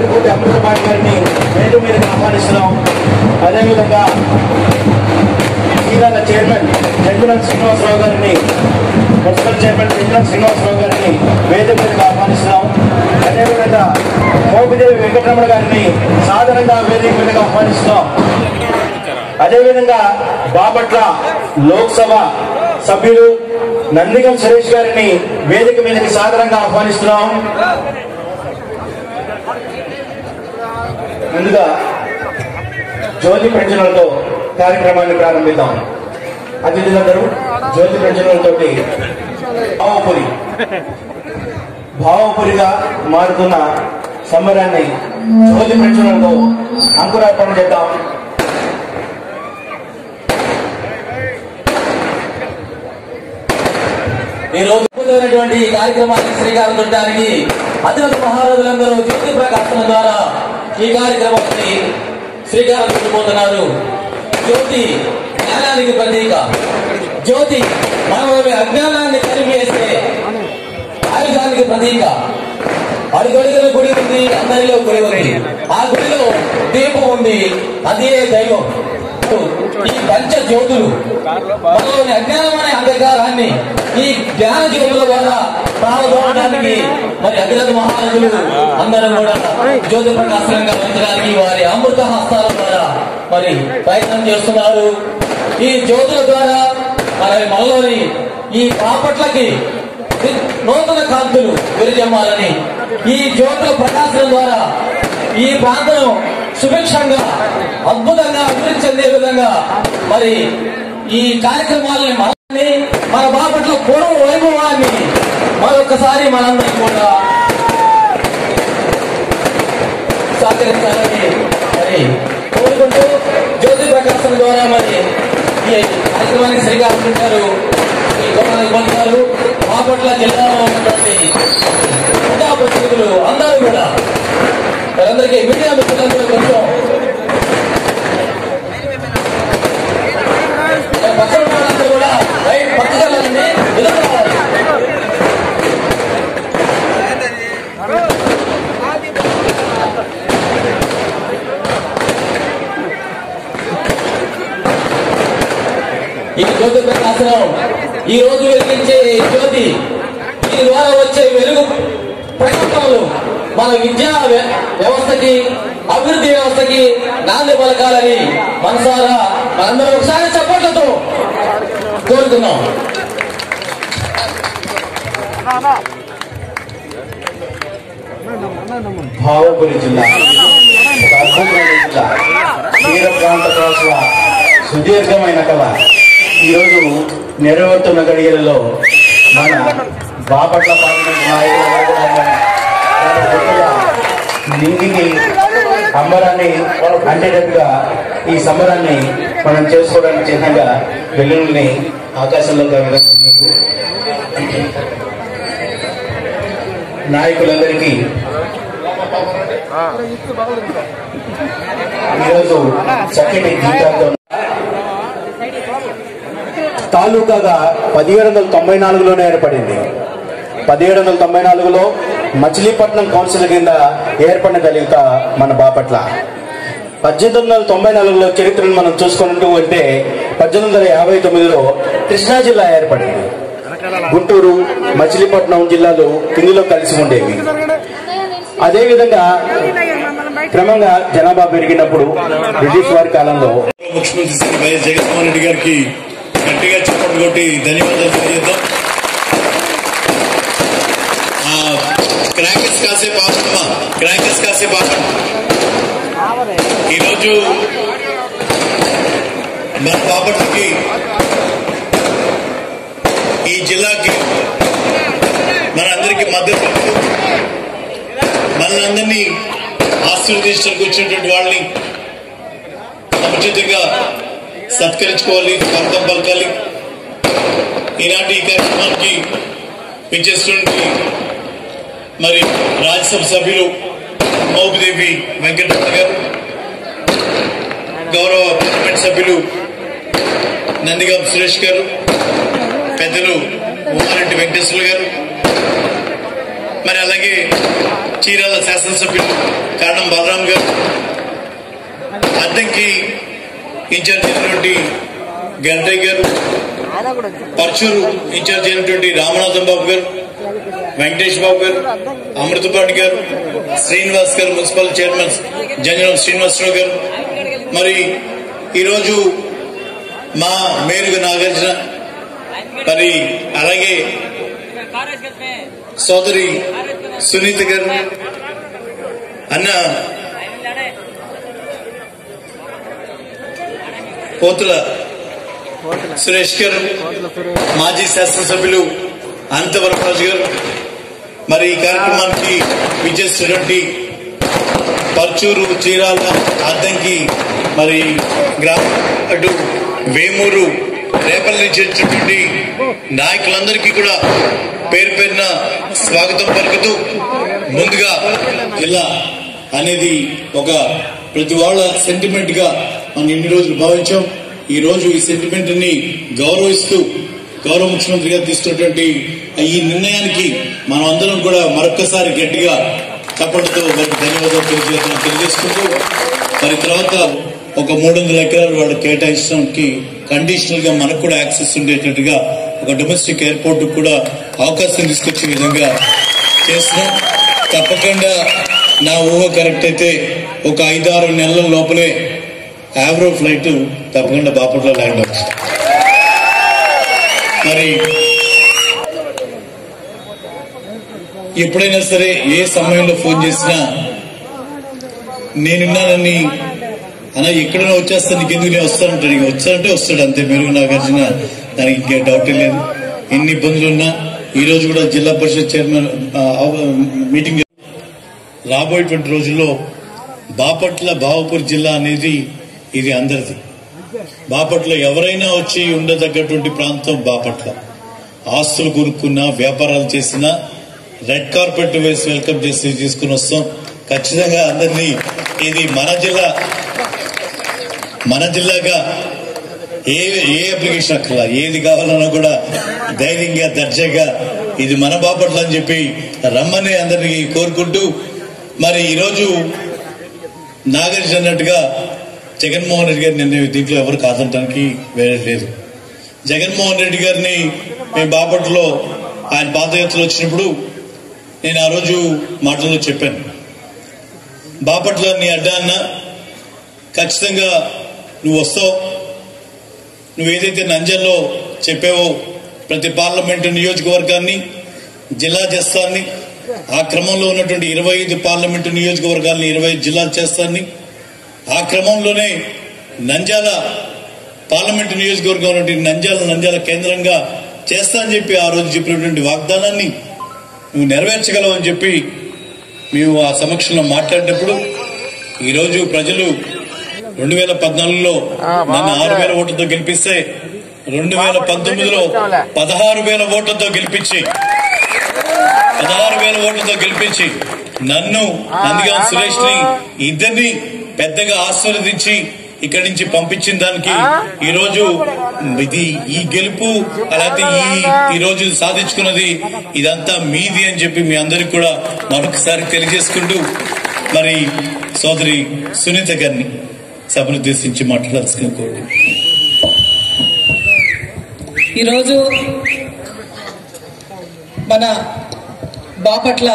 పూర్తి అమృతపాటి గారిని వేదిక మీదకి ఆహ్వానిస్తున్నాం. అదేవిధంగా చీరాల చైర్మన్ జంజులం శ్రీనివాసరావు గారిని, మున్సిపల్ చైర్మన్ జంజులం శ్రీనివాసరావు గారిని వేదిక మీదకి ఆహ్వానిస్తున్నాం. అదేవిధంగా మోపిదేవి వెంకటరమణ గారిని సాధారణంగా వేదిక మీదకి ఆహ్వానిస్తున్నాం. అదేవిధంగా బాపట్ల లోక్సభ సభ్యులు నందిగం సురేష్ గారిని వేదిక మీదకి సాధారణంగా ఆహ్వానిస్తున్నాం. ముందుగా జ్యోతి ప్రజ్వలనతో కార్యక్రమాన్ని ప్రారంభిద్దాం. అతిథులందరూ జ్యోతి ప్రజ్వలనతో భావపురిగా మారుతున్న సంబరాన్ని జ్యోతి ప్రజ్వలనతో అంకురార్పణ చేద్దాం. ఈ రోజు ఈ కార్యక్రమానికి శ్రీకారం చుట్టడానికి అతిరథ మహారాజులందరూ జ్యోతి ప్రకాశనం ద్వారా ఈ కార్యక్రమాన్ని శ్రీకారం చుట్టుపోతున్నారు. జ్యోతి జ్ఞానానికి ప్రతీక. జ్యోతి మనలోని అజ్ఞానాన్ని కలిపేసే ఆయుధానికి ప్రతీక. అడుగడుగుల గుడి ఉంది, అందరిలో గుడి ఉంది. ఆ గుడిలో దీపం ఉంది, అదే దైవం. ఈ పంచ జ్యోతులు మనలోని అజ్ఞానం అనే అంధకారాన్ని ఈ జ్ఞాన జ్యోతుల ద్వారా ప్రారంభించడానికి మరి అతిరథ మహారాజులు అందరూ కూడా జ్యోతి ప్రకాశనంగా ఉంచడానికి వారి అమృత హస్తాల ద్వారా మరి ప్రయత్నం చేస్తున్నారు. ఈ జ్యోతుల ద్వారా మరి మనలోని ఈ బాపట్లకి నూతన కాంతులు వెలుజమ్మాలని ఈ జ్యోతుల ప్రకాశనం ద్వారా ఈ ప్రాంతం సుభిక్షంగా అద్భుతంగా అభివృద్ధి చెందే విధంగా మరి ఈ కార్యక్రమాలని మన బాపట్ల పూర్వ వైభవాన్ని మరొకసారి మనందరం కూడా సహకరించాలని మరి కోరుకుంటూ జ్యోతి ప్రకాశం ద్వారా మరి ఈ కార్యక్రమానికి శ్రీకారం చుట్టారు. ఈ గౌరవానికి పొందుతారు. బాపట్ల జిల్లాలో ఉన్నటువంటి ప్రజాప్రతినిధులు అందరూ కూడా వారందరికీ మీడియా మిత్రులందరూ కొంచెం పక్కన వాళ్ళందరూ కూడా రైట్ పక్కకెళ్ళాలండి, ఎదుర్కోవాలి. ఈ జ్యోతి ప్రకాశనం ఈ రోజు వెలిగించే జ్యోతి, దీని ద్వారా వచ్చే వెలుగు ప్రకటనలు మన విద్యా వ్యవస్థకి అభివృద్ధి వ్యవస్థకి నాంది పలకాలని మనసారా మనందరూ ఒకసారి చప్పట్లతో కోరుతున్నాం. భావపురి జిల్లా ఒక అద్భుతమైన జిల్లా, తీర ప్రాంత కోసల సుదీర్ఘమైన కళ ఈరోజు నెరవేరుతున్న గడియలలో మన బాపట్ల పార్లమెంట్ నాయకులు నింగికి అంబరాన్ని అంటేటట్టుగా ఈ సంబరాన్ని మనం చేసుకోవడానికి చిహ్నంగా వెల్లుల్ని ఆకాశంలో నాయకులందరికీ ఈరోజు చక్కటి గీతాలతో తాలూకాగా 1794లోనే ఏర్పడింది. 1794లో మచిలీపట్నం కౌన్సిల్ కింద ఏర్పడిన దళిత మన బాపట్ల. 1894లో చరిత్రను మనం చూసుకుంటూ ఉంటే 1859లో కృష్ణా జిల్లా ఏర్పడింది. గుంటూరు, మచిలీపట్నం జిల్లాలు ఇందులో కలిసి ఉండేవి. అదేవిధంగా క్రమంగా జనాభా పెరిగినప్పుడు బ్రిటిష్ వారి కాలంలో ముఖ్యమంత్రి శ్రీ వైఎస్ జగన్మోహన్ రెడ్డి గారికి గట్టిగా చప్పట్లు కొట్టి ధన్యవాదాలు తెలియజేద్దాం. క్రాకర్స్ కాసే పాపమ్మా, క్రాకర్స్ కాసే పాపం. ఈరోజు మన బాపట్లకి, ఈ జిల్లాకి మనందరికీ మద్దతు, మనందరినీ ఆశీర్వదించడానికి వచ్చినటువంటి వాళ్ళని సముచితంగా సత్కరించుకోవాలి, స్వాగతం పలకాలి. ఈనాటి ఈ కార్యక్రమానికి విచ్చేస్తున్నటువంటి మరి రాజ్యసభ సభ్యులు మోపిదేవి వెంకటరమణ గారు, గౌరవ పార్లమెంట్ సభ్యులు నందిగం సురేష్ గారు, పెద్దలు ఉమారెడ్డి వెంకటేశ్వర గారు, మరి అలాగే చీరాల శాసనసభ్యులు కారణం బలరాం గారు, అద్దంకి ఇన్ఛార్జ్ అయినటువంటి గంటయ్య గారు, పర్చూరు ఇన్ఛార్జ్ అయినటువంటి రామనాథం బాబు గారు, వెంకటేష్ బాబు గారు, అమృతపాటి గారు, శ్రీనివాస్ గారు, మున్సిపల్ చైర్మన్ జంజనం శ్రీనివాసరావు గారు, మరి ఈరోజు మా మేరుగు నాగార్జున, మరి అలాగే సోదరి సునీత గారు, అన్న పోతుల సురేష్ గారు, మాజీ శాసనసభ్యులు అనంతవరరాజు గారు, మరి ఈ కార్యక్రమానికి విచ్చేసినటువంటి పర్చూరు, చీరాల, అద్దంకి, మరి అటు వేమూరు, రేపల్లి చేసినటువంటి నాయకులందరికీ కూడా పేరు పేరున స్వాగతం పలుకుతూ, ముందుగా జిల్లా అనేది ఒక ప్రతి వాళ్ళ సెంటిమెంట్ గా మనం ఎన్ని రోజులు భావించాం. ఈ రోజు ఈ సెంటిమెంట్ ని గౌరవిస్తూ గౌరవ ముఖ్యమంత్రి గారు తీసుకున్నటువంటి ఈ నిర్ణయానికి మనం అందరం కూడా మరొక్కసారి గట్టిగా చప్పటితో ధన్యవాదాలు తెలియజేసుకుంటూ, మరి తర్వాత ఒక 300 ఎకరాలు వాళ్ళు కేటాయించడానికి కండిషనల్ గా మనకు కూడా యాక్సెస్ ఉండేటట్టుగా ఒక డొమెస్టిక్ ఎయిర్పోర్ట్ కూడా అవకాశం తీసుకొచ్చే విధంగా చేస్తున్నాం. తప్పకుండా నా ఊహ కరెక్ట్ అయితే ఒక 5-6 నెలల లోపలే యావ్రో ఫ్లైట్ తప్పకుండా బాపట్ల ల్యాండ్ అవుతుంది. మరి ఎప్పుడైనా సరే ఏ సమయంలో ఫోన్ చేసినా నేనున్నానని అలా ఎక్కడైనా వచ్చేస్తాను, నీకు ఎందుకు నేను వస్తానంటాడు. ఇక వచ్చానంటే వస్తాడు అంతే. మెరుగు నాగార్జున, దానికి ఇంకే డౌటే లేదు. ఎన్ని ఇబ్బందులున్నా ఈ రోజు కూడా జిల్లా పరిషత్ చైర్మన్ మీటింగ్ రాబోయేటువంటి రోజుల్లో బాపట్ల భావపూర్ జిల్లా అనేది ఇది అందరిది. బాపట్ల ఎవరైనా వచ్చి ఉండదగ్గటువంటి ప్రాంతం బాపట్ల. ఆస్తులు కొనుక్కున్నా, వ్యాపారాలు చేసినా రెడ్ కార్పెట్ వేసి వెల్కమ్ చేసి తీసుకుని వస్తాం. ఖచ్చితంగా అందరినీ ఇది మన జిల్లాగా ఏ అప్లికేషన్ అక్కర్లా, ఏది కావాలన్నా కూడా ధైర్యంగా దర్జాగా ఇది మన బాపట్ల అని చెప్పి రమ్మని అందరినీ కోరుకుంటూ, మరి ఈరోజు నాగార్జున అన్నట్టుగా జగన్మోహన్ రెడ్డి గారిని నిన్న దీంట్లో ఎవరు కాదంటానికి వేరే లేదు. జగన్మోహన్ రెడ్డి గారిని మేము బాపట్లలో ఆయన పాదయాత్రలు వచ్చినప్పుడు నేను ఆ రోజు మాటల్లో చెప్పాను, బాపట్ల నీ అడ్డా అన్న ఖచ్చితంగా నువ్వు వస్తావు. నువ్వు ఏదైతే నంజల్లో చెప్పావో ప్రతి పార్లమెంటు నియోజకవర్గాన్ని జిల్లా చేస్తాన్ని, ఆ క్రమంలో ఉన్నటువంటి 25 పార్లమెంటు నియోజకవర్గాల్ని 25 జిల్లాలు చేస్తాన్ని, ఆ క్రమంలోనే నంద్యాల పార్లమెంటు నియోజకవర్గం నంద్యాల కేంద్రంగా చేస్తా అని చెప్పి ఆ రోజు చెప్పినటువంటి వాగ్దానాన్ని నువ్వు నెరవేర్చగలవని చెప్పి మేము ఆ సమక్షంలో మాట్లాడినప్పుడు ఈరోజు ప్రజలు 2014లో నన్ను 6,000 ఓట్లతో గెలిపిస్తే 2019లో 16,000 ఓట్లతో గెలిపించి నన్ను నందిగాం సురేష్ ని ఇద్దరిని పెద్దగా ఆశీర్వదించి ఇక్కడి నుంచి పంపించిన దానికి ఈరోజు ఈ గెలుపు అలాగే ఈ రోజు సాధించుకున్నది ఇదంతా మీది అని చెప్పి మీ అందరికి కూడా మరొకసారి తెలియజేసుకుంటూ, మరి సోదరి సునీత గారిని సభనుద్దేశించి మాట్లాడాల్సిన కోరు. ఈరోజు మన బాపట్ల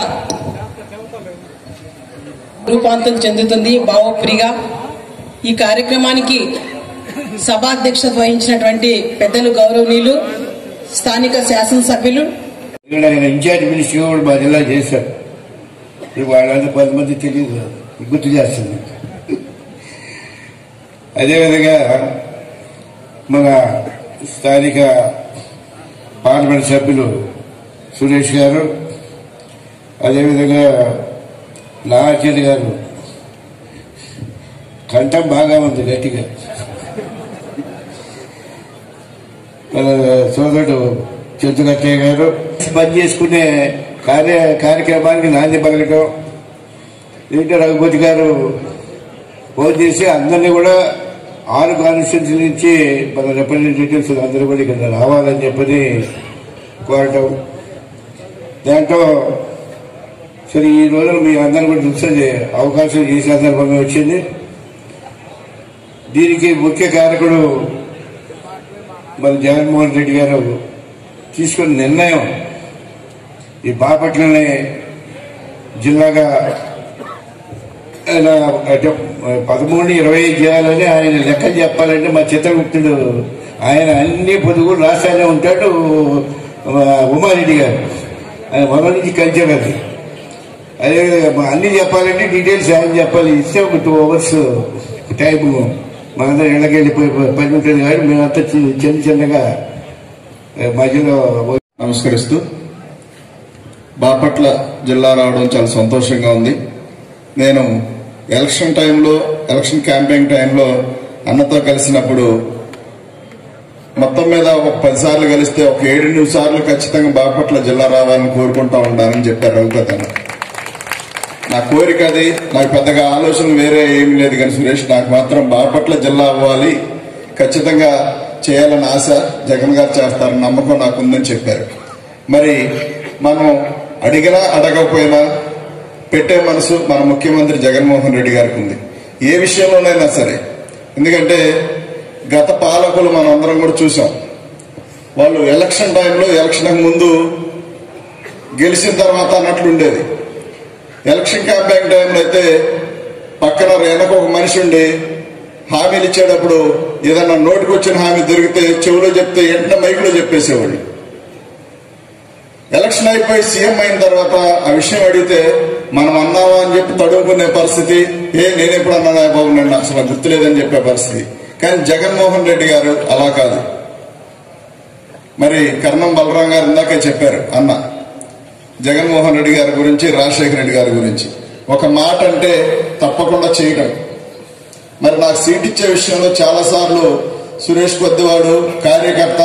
రూపాంతరం చెందుతుంది భావపురిగా. ఈ కార్యక్రమానికి సభాధ్యక్షత వహించినటువంటి పెద్దలు గౌరవనీయులు స్థానిక శాసనసభ్యులు ఇన్ఛార్జ్ మినిస్టర్ కూడా మా జిల్లా చేశారు. వాళ్ళంతా 10 మంది తెలియదు, గుర్తు చేస్తుంది. అదేవిధంగా మన స్థానిక పార్లమెంట్ సభ్యులు సురేష్ గారు, అదేవిధంగా నాగార్జున గారు కంఠం బాగా ఉంది గట్టిగా. మన సోదరుడు చెంచుకట్టయ్య గారు పనిచేసుకునే కార్యక్రమానికి నాంది పలకటం, దీంట్లో రఘుపతి గారు ఫోన్ చేసి అందరినీ కూడా 6 కాన్స్టిట్యూన్సీ నుంచి మన రిప్రజెంటేటివ్స్ అందరూ కూడా ఇక్కడ రావాలని చెప్పని కోరటం. దాంట్లో సరే ఈ రోజు మీ అందరూ కూడా చూసే అవకాశం ఈ సందర్భంగా వచ్చింది. దీనికి ముఖ్య కారకుడు మరి జగన్మోహన్ రెడ్డి గారు తీసుకున్న నిర్ణయం ఈ బాపట్లనే జిల్లాగా 13-20 చేయాలని ఆయన లెక్కలు చెప్పాలంటే మా చిత్రగుప్తుడు ఆయన అన్ని పొదుగులు రాష్ట్రాల్లో ఉంటాడు. ఉమారెడ్డి గారు ఆయన మొదల నుంచి కల్చర్ అది. అదేవిధంగా అన్ని చెప్పాలంటే డీటెయిల్స్ ఆయన చెప్పాలి. ఇస్తే ఒక 2 hours టైము మనందరం ఇళ్ళకి వెళ్ళిపోయి పని ఉంటుంది కానీ మేమంతా చిన్న చిన్నగా మధ్యలో నమస్కరిస్తూ బాపట్ల జిల్లా రావడం చాలా సంతోషంగా ఉంది. నేను ఎలక్షన్ క్యాంపెయిన్ టైంలో అన్నతో కలిసినప్పుడు మొత్తం మీద ఒక 10 సార్లు కలిస్తే ఒక 7-8 సార్లు ఖచ్చితంగా బాపట్ల జిల్లా రావాలని కోరుకుంటా ఉంటానని చెప్పారు రఘుపతి అన్న. నా కోరిక అది. నాకు పెద్దగా ఆలోచన వేరే ఏమీ లేదు కానీ సురేష్ నాకు మాత్రం బాపట్ల జిల్లా అవ్వాలి, ఖచ్చితంగా చేయాలని ఆశ, జగన్ గారు చేస్తారని నమ్మకం నాకు ఉందని చెప్పారు. మరి మనం అడిగినా అడగకపోయినా పెట్టే మనసు మన ముఖ్యమంత్రి జగన్మోహన్ రెడ్డి గారికి ఉంది, ఏ విషయంలోనైనా సరే. ఎందుకంటే గత పాలకులు మనం అందరం కూడా చూసాం. వాళ్ళు ఎలక్షన్ టైంలో ఎలక్షన్ ముందు గెలిచిన తర్వాత అన్నట్లుండేది. ఎలక్షన్ క్యాంపెయిన్ టైంలో అయితే పక్కన వెనక ఒక మనిషి ఉండి హామీలు ఇచ్చేటప్పుడు ఏదన్నా నోటికి వచ్చిన హామీ దొరికితే చెవిలో చెప్తే వెంటనే మైకులో చెప్పేసేవాళ్ళు. ఎలక్షన్ అయిపోయి సీఎం అయిన తర్వాత ఆ విషయం అడిగితే మనం అన్నావా అని చెప్పి తడుముకునే పరిస్థితి. నేనెప్పుడు అన్నా బాబు నన్ను అసలు గుర్తులేదని చెప్పే పరిస్థితి. కానీ జగన్మోహన్ రెడ్డి గారు అలా కాదు. మరి కర్ణం బలరాం గారు ఇందాకే చెప్పారు అన్న జగన్మోహన్ రెడ్డి గారి గురించి, రాజశేఖర రెడ్డి గారి గురించి. ఒక మాట అంటే తప్పకుండా చేయటం. మరి నాకు సీట్ ఇచ్చే విషయంలో చాలా సార్లు సురేష్ కొద్దివాడు కార్యకర్త,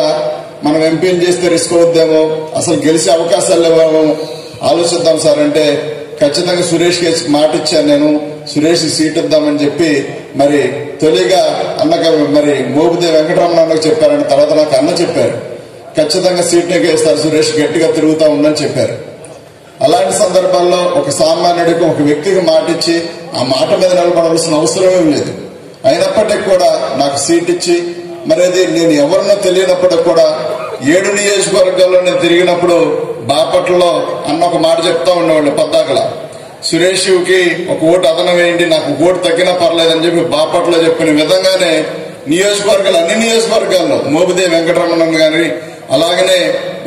మనం ఎంపీని చేస్తే రిస్క్ అవుద్దేమో, అసలు గెలిచే అవకాశాలు లేవేమో, ఆలోచిద్దాం సార్ అంటే ఖచ్చితంగా సురేష్కి మాట ఇచ్చాను నేను, సురేష్ సీట్ ఇద్దామని చెప్పి మరి తొలిగా అన్నగా మరి మోపుదేవి వెంకటరమణ అన్నకు చెప్పారని తర్వాత నాకు అన్న చెప్పారు ఖచ్చితంగా సీట్నే వేస్తారు సురేష్, గట్టిగా తిరుగుతా ఉందని చెప్పారు. అలాంటి సందర్భాల్లో ఒక సామాన్యుడికి, ఒక వ్యక్తికి మాట ఇచ్చి ఆ మాట మీద నిలబడాల్సిన అవసరమేం లేదు. అయినప్పటికీ కూడా నాకు సీట్ ఇచ్చి మరి అది నేను ఎవరినో తెలియనప్పటికి కూడా 7 నియోజకవర్గాల్లో నేను తిరిగినప్పుడు బాపట్లలో అన్న ఒక మాట చెప్తా ఉండేవాళ్ళు పద్దాకల, సురేష్కి ఒక ఓటు అదనం వేయండి, నాకు ఓటు తగ్గినా పర్లేదని చెప్పి బాపట్లో చెప్పిన విధంగానే నియోజకవర్గాలు, అన్ని నియోజకవర్గాల్లో మోపుదేవి వెంకటరమణ గాని, అలాగనే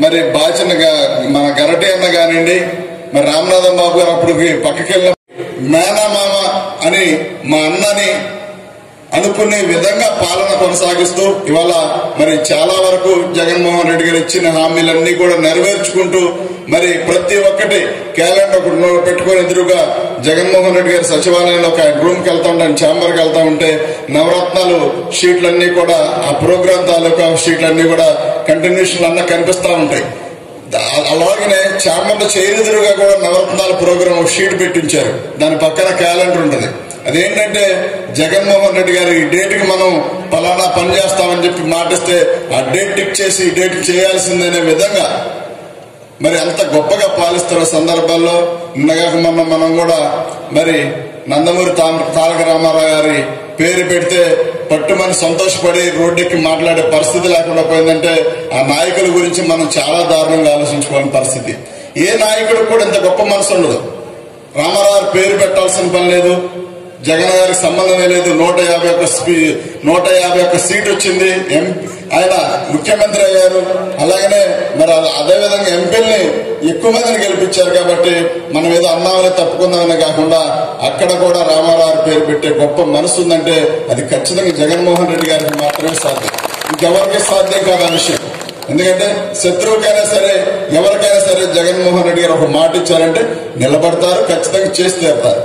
మరి బాచిన మన గరటి అన్న కానివ్వండి, మరి రామనాథం బాబు గారు అప్పుడు పక్కకెళ్ళిన మేనమామ అని మా అన్నని అనుకునే విధంగా పాలన కొనసాగిస్తూ ఇవాళ మరి చాలా వరకు జగన్మోహన్ రెడ్డి గారు ఇచ్చిన హామీలన్నీ కూడా నెరవేర్చుకుంటూ మరి ప్రతి ఒక్కటి క్యాలెండర్ ఒకటి పెట్టుకుని ఎదురుగా జగన్మోహన్ రెడ్డి గారి సచివాలయంలో ఒక రూమ్కి వెళ్తా ఉంటాను, ఛాంబర్కి వెళ్తా ఉంటే నవరత్నాలు షీట్లన్నీ కూడా, ఆ ప్రోగ్రామ్ తాలూకా షీట్లన్నీ కూడా కంటిన్యూషన్ అన్న కనిపిస్తా ఉంటాయి. అలాగనే ఛాంబర్లో చేయనెదురుగా కూడా నవరత్నాల ప్రోగ్రామ్ ఒక షీట్ పెట్టించారు, దాని పక్కన క్యాలెండర్ ఉంటుంది. అదేంటంటే జగన్మోహన్ రెడ్డి గారు ఈ డేట్కి మనం పలానా పని చేస్తామని చెప్పి మాటిస్తే ఆ డేట్ టిక్ చేసి ఈ డేట్ చేయాల్సిందనే విధంగా మరి అంత గొప్పగా పాలిస్తున్న సందర్భాల్లో నిన్నగాక మనం కూడా మరి నందమూరి తారక రామారావు గారి పేరు పెడితే పట్టుమని సంతోషపడి రోడ్డెక్కి మాట్లాడే పరిస్థితి లేకుండా పోయిందంటే ఆ నాయకుల గురించి మనం చాలా దారుణంగా ఆలోచించుకోవాలని పరిస్థితి. ఏ నాయకుడికి కూడా ఇంత గొప్ప మనసు ఉండదు. రామారావు గారి పేరు పెట్టాల్సిన పని లేదు, జగన్ గారికి సంబంధమే లేదు. 151 సీట్ వచ్చింది, ఆయన ముఖ్యమంత్రి అయ్యారు. అలాగనే మరి అదేవిధంగా ఎంపీల్ని ఎక్కువ మందిని గెలిపించారు. కాబట్టి మనం ఏదో అన్నామని తప్పుకుందామని కాకుండా అక్కడ కూడా రామారావు పేరు పెట్టే గొప్ప మనసు ఉందంటే అది ఖచ్చితంగా జగన్మోహన్ రెడ్డి గారికి మాత్రమే సాధ్యం, ఇంకెవరికి సాధ్యం కాదు ఆ విషయం. ఎందుకంటే శత్రువుకైనా సరే ఎవరికైనా సరే జగన్మోహన్ రెడ్డి గారు ఒక మాట ఇచ్చారంటే నిలబడతారు, ఖచ్చితంగా చేసి తీరుతారు.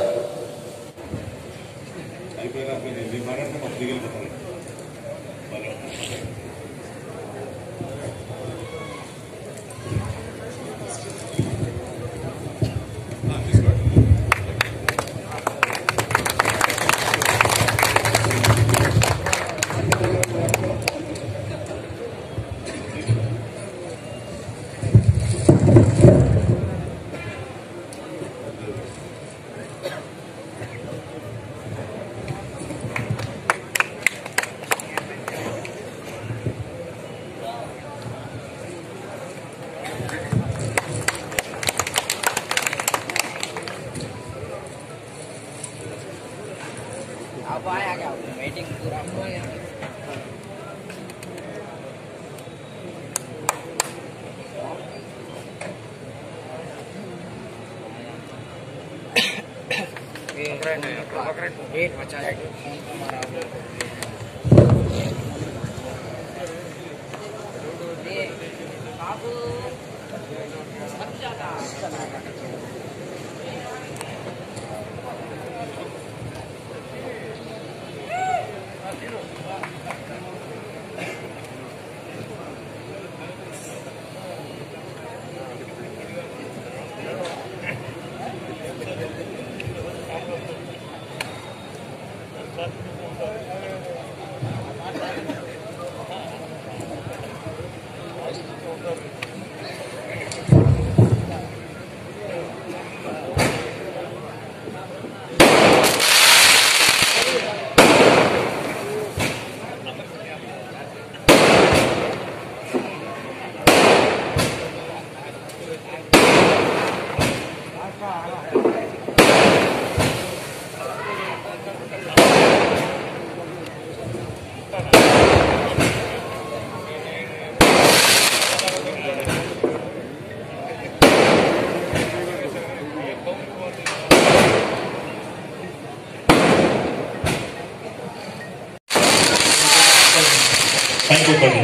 Thank you, Padre.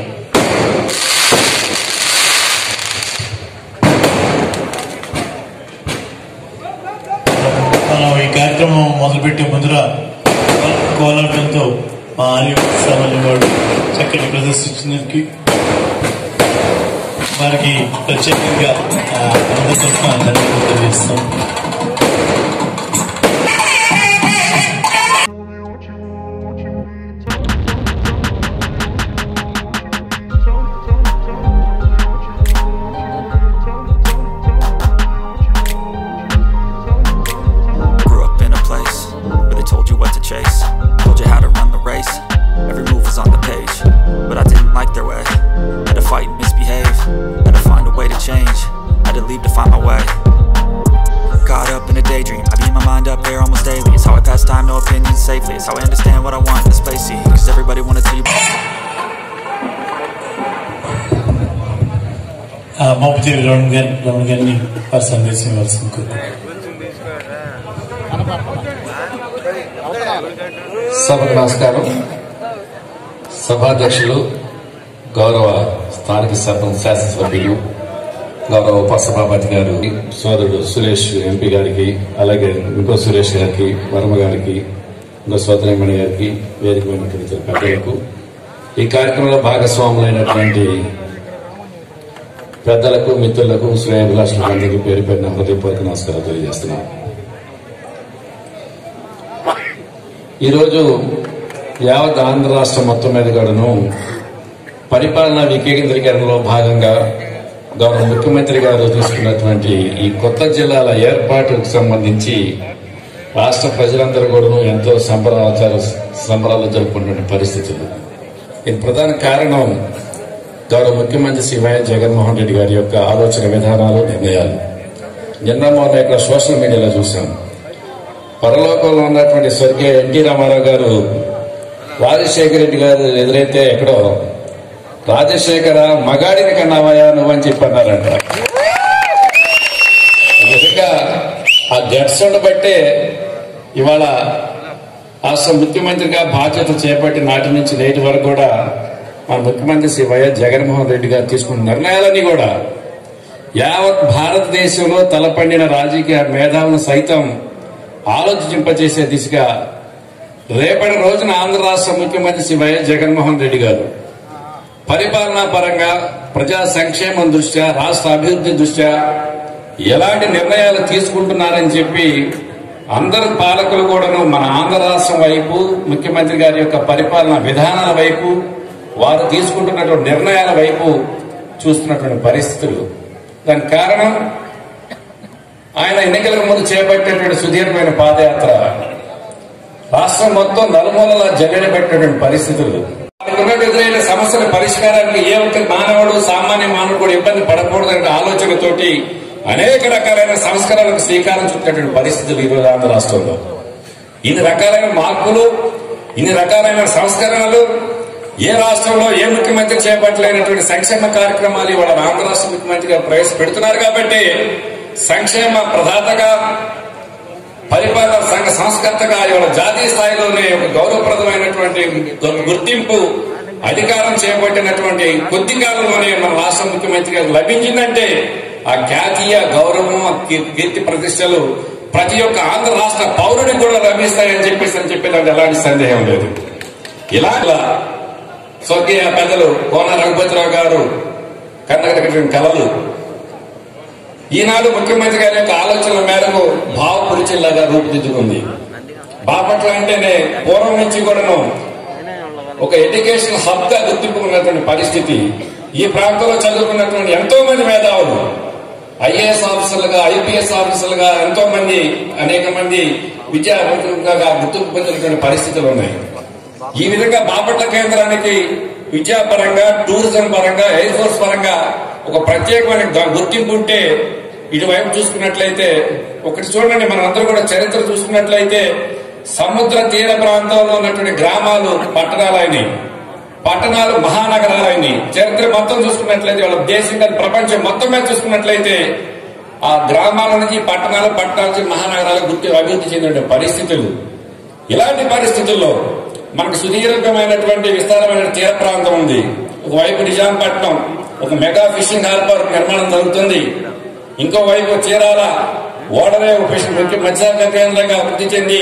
మనం ఈ కార్యక్రమం మొదలుపెట్టే ముందర కోలాటంతో మా ఆర్యవృక్షాల వాడు చక్కటి ప్రదర్శించినందుకు వారికి ప్రత్యేకంగా అందరి తరఫున ధన్యవాదాలు తెలియజేస్తాం. Safely, it's how I understand what I want in this place, see, cause everybody wanna tell you. Mopidevi Ramana గారిని వారి సందేశం ఇవ్వాల్సింది. సభకు నమస్కారం. సభాధ్యక్షులు, గౌరవ స్థానిక సర్పంచ్ శాసనసభ్యులు, గౌరవ ఉపసభాపతి గారు, సోదరుడు సురేష్ ఎంపీ గారికి, అలాగే ఇంకో సురేష్ గారికి, వర్మ గారికి, ఇంకో సోదరిమణి గారికి, వేదిక అయినటువంటి పెద్దలకు, ఈ కార్యక్రమంలో భాగస్వాములైనటువంటి పెద్దలకు, మిత్రులకు, శ్రేయోభిలాషులకు అందరికీ పేరు పేరున హృదయపూర్వక నమస్కారాలు తెలియజేస్తున్నాను. ఈరోజు యావత్ ఆంధ్ర రాష్ట్రం మొత్తం మీద కూడాను పరిపాలనా వికేంద్రీకరణలో భాగంగా గౌరవ ముఖ్యమంత్రి గారు తీసుకున్నటువంటి ఈ కొత్త జిల్లాల ఏర్పాటుకు సంబంధించి రాష్ట్ర ప్రజలందరూ కూడా ఎంతో సంబరాలు జరుపుకుంటున్న పరిస్థితులు. దీని ప్రధాన కారణం గౌరవ ముఖ్యమంత్రి శ్రీ వైఎస్ జగన్మోహన్ రెడ్డి గారి యొక్క ఆలోచన విధానాలు, నిర్ణయాలు. నిన్న మొన్న ఇక్కడ సోషల్ మీడియాలో చూసాం. పరలోకంలో ఉన్నటువంటి స్వర్గీయ ఎన్టీ రామారావు గారు రాజశేఖర రెడ్డి గారు ఎదురైతే ఎక్కడో రాజశేఖర మగాడిని కన్నావయా నువ్వని చెప్పన్నారంట. నిజంగా ఆ గట్స్ ఉండబట్టే ఇవాళ రాష్ట్ర ముఖ్యమంత్రిగా బాధ్యత చేపట్టి నాటి నుంచి నేటి వరకు కూడా మన ముఖ్యమంత్రి శ్రీ వైఎస్ జగన్మోహన్ రెడ్డి గారు తీసుకున్న నిర్ణయాలన్నీ కూడా యావత్ భారతదేశంలో తలపండిన రాజకీయ మేధావులను సైతం ఆలోచింపజేసే దిశగా రేపటి రోజున ఆంధ్ర రాష్ట్ర ముఖ్యమంత్రి శ్రీ వైఎస్ జగన్మోహన్ రెడ్డి గారు పరిపాలనా పరంగా, ప్రజా సంక్షేమం దృష్ట్యా, రాష్ట్ర అభివృద్ధి దృష్ట్యా ఎలాంటి నిర్ణయాలు తీసుకుంటున్నారని చెప్పి అందరు పాలకులు కూడాను మన ఆంధ్ర రాష్ట్రం వైపు, ముఖ్యమంత్రి గారి యొక్క పరిపాలనా విధానాల వైపు, వారు తీసుకుంటున్నటువంటి నిర్ణయాల వైపు చూస్తున్నటువంటి పరిస్థితులు. దానికి కారణం ఆయన ఎన్నికలకు ముందు చేపట్టేటువంటి సుదీర్ఘమైన పాదయాత్ర రాష్ట్రం మొత్తం నలుమూలలా జల్లెడ పెట్టినటువంటి పరిస్థితులు. ఎదురైన సమస్యల పరిష్కారానికి ఏ ఒక్క మానవుడు, సామాన్య మానవుడు కూడా ఇబ్బంది పడకూడదనే ఆలోచనతోటి అనేక రకాలైన సంస్కరణలకు శ్రీకారం చుట్టినటువంటి పరిస్థితులు ఈరోజు ఆంధ్ర రాష్ట్రంలో. ఇన్ని రకాలైన మార్పులు, ఇన్ని రకాలైన సంస్కరణలు ఏ రాష్ట్రంలో ఏ ముఖ్యమంత్రి చేపట్టలేనటువంటి సంక్షేమ కార్యక్రమాలు ఇవాళ ఆంధ్ర రాష్ట్ర ముఖ్యమంత్రి గారు ప్రవేశపెడుతున్నారు. కాబట్టి సంక్షేమ ప్రదాతగా, పరిపాలన సంఘ సంస్కర్తగా ఇవాళ జాతీయ స్థాయిలోనే ఒక గౌరవప్రదమైనటువంటి గుర్తింపు అధికారం చేపట్టినటువంటి కొద్ది కాలంలోనే మన రాష్ట్ర ముఖ్యమంత్రి గారు లభించిందంటే ఆ ఖ్యాతీయ గౌరవం కీర్తి ప్రతిష్టలు ప్రతి ఒక్క ఆంధ్ర రాష్ట్ర పౌరుడికి కూడా లభిస్తాయని చెప్పేదానికి ఎలాంటి సందేహం లేదు. ఇలా స్వర్గీయ పెద్దలు కోన రఘుపతిరావు గారు కన్నటువంటి కళలు ఈనాడు ముఖ్యమంత్రి గారి యొక్క ఆలోచనల మేరకు భావపురి జిల్లాగా రూపుదిద్దుకుంది. బాపట్ల అంటేనే పూర్వం నుంచి కూడాను ఒక ఎడ్యుకేషన్ హబ్ గా గుర్తింపుకున్నటువంటి పరిస్థితి. ఈ ప్రాంతంలో చదువుకున్నటువంటి ఎంతో మంది మేధావులు ఐఏఎస్ ఆఫీసర్లుగా, ఐపీఎస్ ఆఫీసర్లుగా ఎంతో మంది, అనేక మంది విద్యావంతులుగా గుర్తింపు పొందినటువంటి పరిస్థితులు ఉన్నాయి. ఈ విధంగా బాపట్ల కేంద్రానికి విద్యాపరంగా, టూరిజం పరంగా, ఎయిర్ ఫోర్స్ పరంగా ఒక ప్రత్యేకమైన గుర్తింపు ఉంటే, ఇటువైపు చూసుకున్నట్లయితే ఒకటి చూడండి, మనందరూ కూడా చరిత్ర చూసుకున్నట్లయితే సముద్ర తీర ప్రాంతంలో ఉన్నటువంటి గ్రామాలు పట్టణాలైనవి, పట్టణాలు మహానగరాలైనవి. చరిత్ర మొత్తం చూసుకున్నట్లయితే వాళ్ళ దేశం కాదు ప్రపంచం మొత్తం మీద చూసుకున్నట్లయితే ఆ గ్రామాల నుంచి పట్టణాల నుంచి మహానగరాలు అభివృద్ధి చెందిన పరిస్థితులు. ఇలాంటి పరిస్థితుల్లో మనకు సుదీర్ఘమైనటువంటి విస్తారమైన తీర ప్రాంతం ఉంది. ఒకవైపు నిజాంపట్నం ఒక మెగా ఫిషింగ్ హార్బర్ నిర్మాణం జరుగుతుంది. ఇంకోవైపు చీరాల ఓడరేవు ఫిషింగ్ మత్స్యశాఖ కేంద్రంగా అభివృద్ధి చెంది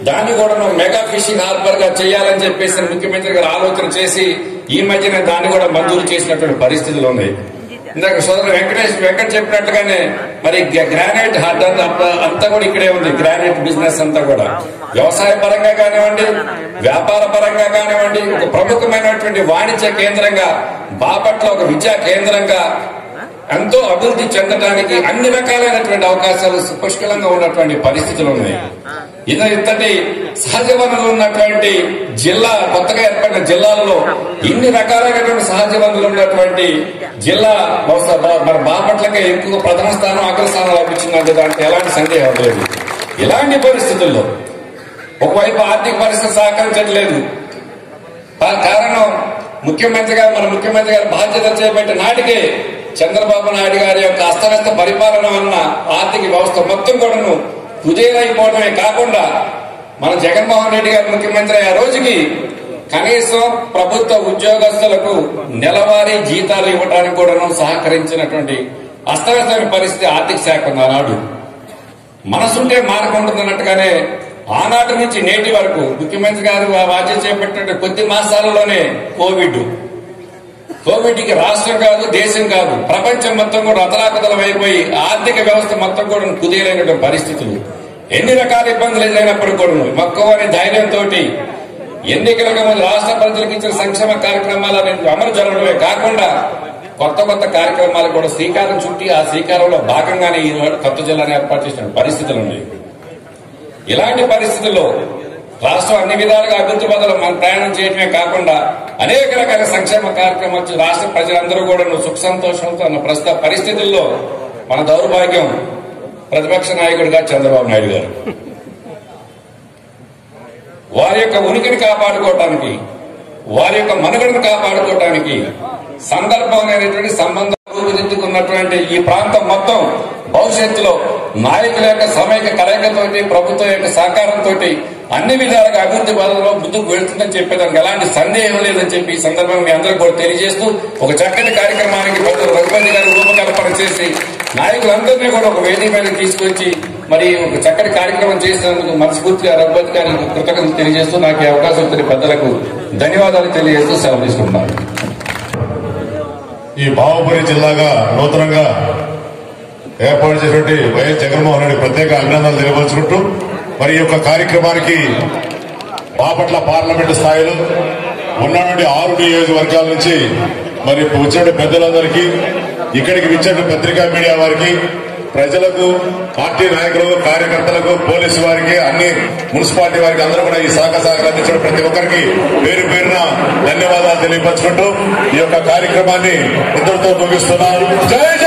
దాన్ని కూడా మెగా ఫిషింగ్ హార్బర్ గా చేయాలని చెప్పేసి ముఖ్యమంత్రి గారు ఆలోచన చేసి ఈ మధ్యన దాన్ని కూడా మంజూరు చేసినటువంటి పరిస్థితులు ఉన్నాయి. ఇందాక సోదరు వెంకట్ చెప్పినట్టుగానే మరి గ్రానైట్ హార్ట్ అంతా కూడా ఇక్కడే ఉంది. గ్రానైట్ బిజినెస్ అంతా కూడా వ్యవసాయ పరంగా కానివ్వండి, వ్యాపార పరంగా కానివ్వండి, ఒక ప్రముఖమైనటువంటి వాణిజ్య కేంద్రంగా బాపట్ల ఒక విద్యా కేంద్రంగా ఎంతో అభివృద్ధి చెందడానికి అన్ని రకాలైనటువంటి అవకాశాలు పుష్కలంగా ఉన్నటువంటి పరిస్థితులు ఉన్నాయి. ఇంతటి సహజ వనరులు ఉన్నటువంటి జిల్లా, కొత్తగా ఏర్పడిన జిల్లాలలో ఇన్ని రకాలైనటువంటి సహజ వనరులు ఉన్నటువంటి జిల్లా మన బాపట్లకే ఎక్కువ ప్రథమ స్థానం, అగ్రస్థానం లభించిందంటే దానికి ఎలాంటి సందేహం లేదు. ఇలాంటి పరిస్థితుల్లో ఒకవైపు ఆర్థిక పరిస్థితి సహకరించట్లేదు. కారణం ముఖ్యమంత్రి గారు బాధ్యత చేపట్టిన నాటికే చంద్రబాబు నాయుడు గారి యొక్క అస్తవ్యస్త పరిపాలన వలన ఆర్థిక వ్యవస్థ మొత్తం కూడాను కుదేలైపోవడమే కాకుండా మన జగన్మోహన్ రెడ్డి గారు ముఖ్యమంత్రి ఆ రోజుకి కనీసం ప్రభుత్వ ఉద్యోగస్తులకు నెలవారీ జీతాలు ఇవ్వడానికి కూడాను సహకరించినటువంటి అస్తవ్యస్తమైన పరిస్థితి ఆర్థిక శాఖ ఆనాడు. మనసుంటే మార్గం ఉంటుందన్నట్టుగానే ఆనాటి నుంచి నేటి వరకు ముఖ్యమంత్రి గారు బాధ్యత చేపట్టిన కొద్ది మాసాలలోనే కోవిడ్కి రాష్ట్రం కాదు, దేశం కాదు, ప్రపంచం మొత్తం కూడా అతలాకుతలం అయిపోయి ఆర్థిక వ్యవస్థ మొత్తం కూడా కుదేలైనటువంటి పరిస్థితులు. ఎన్ని రకాల ఇబ్బందులు ఎదురైనప్పటికీ కూడా మక్కువని ధైర్యంతో ఎన్నికలకు ముందు రాష్ట్ర ప్రజలకు ఇచ్చిన సంక్షేమ కార్యక్రమాలను అమలు జరగడమే కాకుండా కొత్త కొత్త కార్యక్రమాలు కూడా శ్రీకారం చుట్టి ఆ శ్రీకారంలో భాగంగానే ఈ కొత్త జిల్లాను ఏర్పాటు చేసిన పరిస్థితులు ఉన్నాయి. ఇలాంటి పరిస్థితుల్లో రాష్ట్రం అన్ని విధాలుగా అభివృద్ధి పథంలో మనం ప్రయాణం చేయడమే కాకుండా అనేక రకాల సంక్షేమ కార్యక్రమాలు రాష్ట్ర ప్రజలందరూ కూడా సుఖ సంతోషంతో ఉన్న ప్రస్తుత పరిస్థితుల్లో మన దౌర్భాగ్యం ప్రతిపక్ష నాయకుడిగా చంద్రబాబు నాయుడు గారు వారి యొక్క ఉనికిని కాపాడుకోవటానికి, వారి యొక్క మనుగడను కాపాడుకోవటానికి సందర్భమైనటువంటి సంబంధం రూపుదిద్దుకున్నటువంటి ఈ ప్రాంతం మొత్తం భవిష్యత్తులో నాయకుల యొక్క సమైక్య కలయికతోటి, ప్రభుత్వం యొక్క సహకారంతో అన్ని విధాలుగా అభివృద్ధి పదంలో ముందుకు వెళ్తుందని చెప్పేదానికి ఎలాంటి సందేహం లేదని చెప్పి ఈ సందర్భంగా మీ అందరూ కూడా తెలియజేస్తూ ఒక చక్కటి కార్యక్రమానికి రఘుపతి గారు రూపకల్పన చేసి నాయకులందరినీ కూడా ఒక వేదిక మీద తీసుకొచ్చి మరి ఒక చక్కటి కార్యక్రమం చేసినందుకు మనస్ఫూర్తిగా రఘుపతి గారికి కృతజ్ఞతలు తెలియజేస్తూ నాకు ఈ అవకాశం ఇచ్చిన పెద్దలకు ధన్యవాదాలు తెలియజేస్తూ సెలవు తీసుకుంటున్నాను. ఈ బావపురి జిల్లాగా నూతనంగా ఏర్పాటు చేసినటువంటి వైఎస్ జగన్మోహన్ రెడ్డి ప్రత్యేక అభినందనలు తెలియపరుచుకుంటూ మరి ఈ యొక్క కార్యక్రమానికి బాపట్ల పార్లమెంటు స్థాయిలో ఉన్నటువంటి 6 నియోజకవర్గాల నుంచి మరి వచ్చిన పెద్దలందరికీ, ఇక్కడికి విచ్చిన పత్రికా మీడియా వారికి, ప్రజలకు, పార్టీ నాయకులకు, కార్యకర్తలకు, పోలీసు వారికి, అన్ని మున్సిపాలిటీ వారికి అందరూ కూడా ఈ సహకారం అందించిన ప్రతి ఒక్కరికి పేరు పేరున ధన్యవాదాలు తెలియపరచుకుంటూ ఈ యొక్క కార్యక్రమాన్ని ఇంతటితో ముగిస్తున్నాను. జై